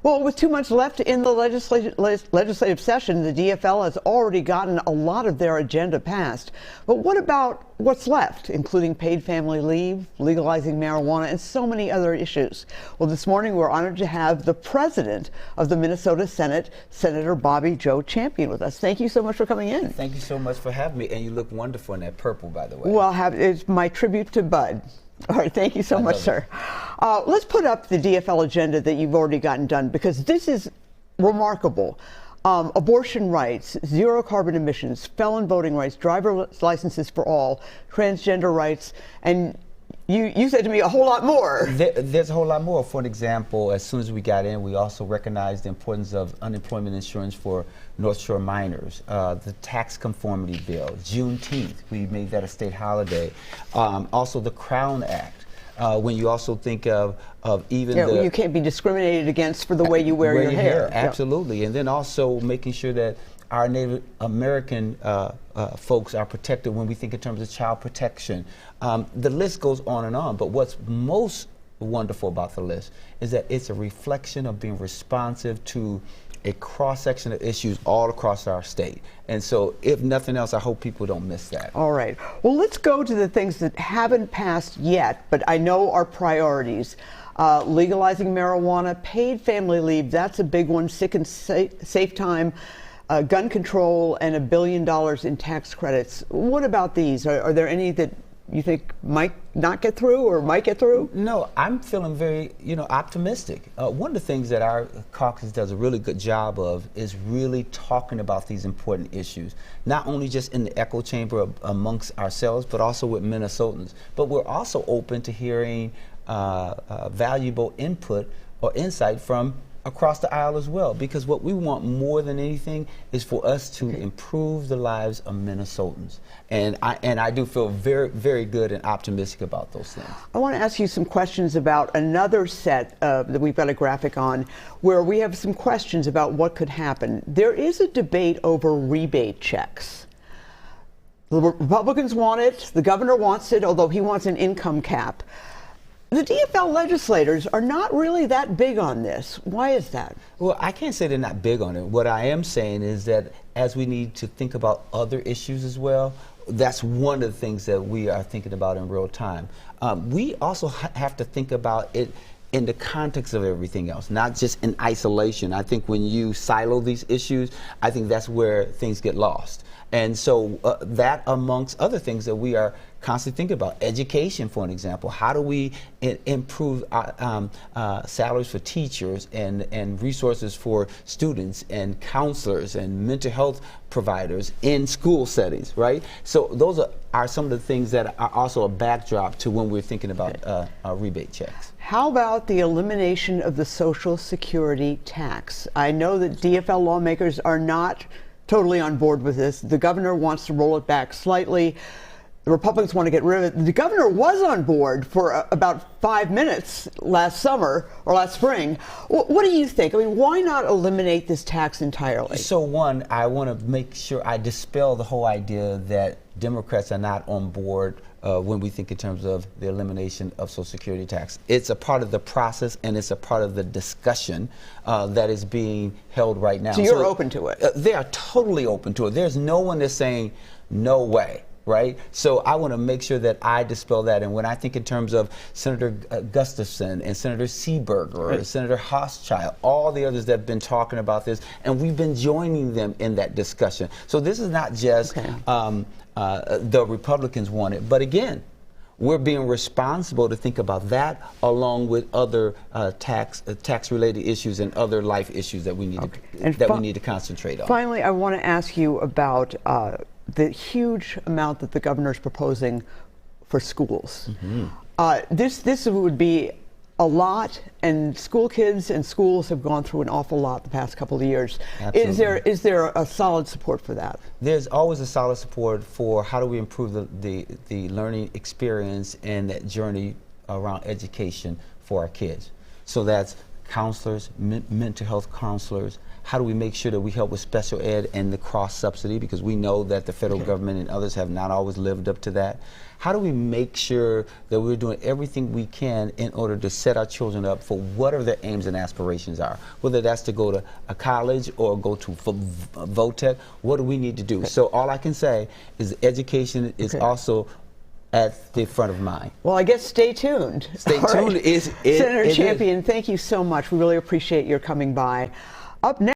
Well, with 2 months left in the legislative session, the DFL has already gotten a lot of their agenda passed. But what about what's left, including paid family leave, legalizing marijuana, and so many other issues? Well, this morning we're honored to have the president of the Minnesota Senate, Senator Bobby Joe Champion, with us. Thank you so much for coming in. Thank you so much for having me. And you look wonderful in that purple, by the way. Well, it's my tribute to Bud. All right, thank you so much, sir. Let's put up the DFL agenda that you've already gotten done, because this is remarkable. Abortion rights, zero carbon emissions, felon voting rights, driver's licenses for all, transgender rights, and you said to me a whole lot more. There's a whole lot more. For an example, as soon as we got in, we also recognized the importance of unemployment insurance for North Shore miners, the tax conformity bill, Juneteenth, we made that a state holiday. Also the Crown Act, when you also think of even you can't be discriminated against for the way you wear your hair. Absolutely. And then also making sure that our Native American folks are protected when we think in terms of child protection. The list goes on, but what's most wonderful about the list is that it's a reflection of being responsive to a cross-section of issues all across our state. And so, if nothing else, I hope people don't miss that. All right. Well, let's go to the things that haven't passed yet, but I know are priorities. Legalizing marijuana, paid family leave, that's a big one, sick and safe time, gun control, and $1 billion in tax credits. What about these? Are there any that you think might not get through or might get through? No, I'm feeling very, optimistic. One of the things that our caucus does a really good job of is really talking about these important issues, not only just in the echo chamber amongst ourselves, but also with Minnesotans. But we're also open to hearing valuable input or insight from across the aisle as well, because what we want more than anything is for us to improve the lives of Minnesotans. And I do feel very, very good and optimistic about those things. I want to ask you some questions about another set that we've got a graphic on, where we have some questions about what could happen. There is a debate over rebate checks. The Republicans want it, the governor wants it, although he wants an income cap. The DFL legislators are not really that big on this. Why is that? Well, I can't say they're not big on it. What I am saying is that as we need to think about other issues as well, that's one of the things that we are thinking about in real time. We also have to think about it in the context of everything else, not just in isolation. I think when you silo these issues, I think that's where things get lost. And so that amongst other things that we are constantly thinking about, education, for an example. How do we improve salaries for teachers and resources for students and counselors and mental health providers in school settings, right? So those are some of the things that are also a backdrop to when we're thinking about rebate checks. How about the elimination of the Social Security tax? I know that DFL lawmakers are not totally on board with this. The governor wants to roll it back slightly. The Republicans want to get rid of it. The governor was on board for about 5 minutes last summer or last spring. What do you think? I mean, why not eliminate this tax entirely? So one, I want to make sure I dispel the whole idea that Democrats are not on board when we think in terms of the elimination of Social Security tax. It's a part of the process and it's a part of the discussion that is being held right now. So you're open to it? They are totally open to it. There's no one that's saying no way. Right? So I want to make sure that I dispel that. And when I think in terms of Senator Gustafson and Senator Seeberger, right, Senator Hochschild, all the others that have been talking about this, and we've been joining them in that discussion. So this is not just the Republicans want it, but again, we're being responsible to think about that along with other tax-related issues and other life issues that we need we need to concentrate on. Finally, I want to ask you about the huge amount that the governor is proposing for schools. Mm-hmm. This would be a lot, and school kids and schools have gone through an awful lot the past couple of years. Absolutely. Is there a solid support for that? There's always a solid support for how do we improve the learning experience and that journey around education for our kids. So that's counselors, mental health counselors? How do we make sure that we help with special ed and the cross subsidy, because we know that the federal government and others have not always lived up to that? How do we make sure that we're doing everything we can in order to set our children up for whatever their aims and aspirations are, whether that's to go to a college or go to VOTEC? What do we need to do? So all I can say is education is also at the front of mind. Well, I guess stay tuned. Stay tuned. Senator Champion, thank you so much. We really appreciate your coming by. Up next.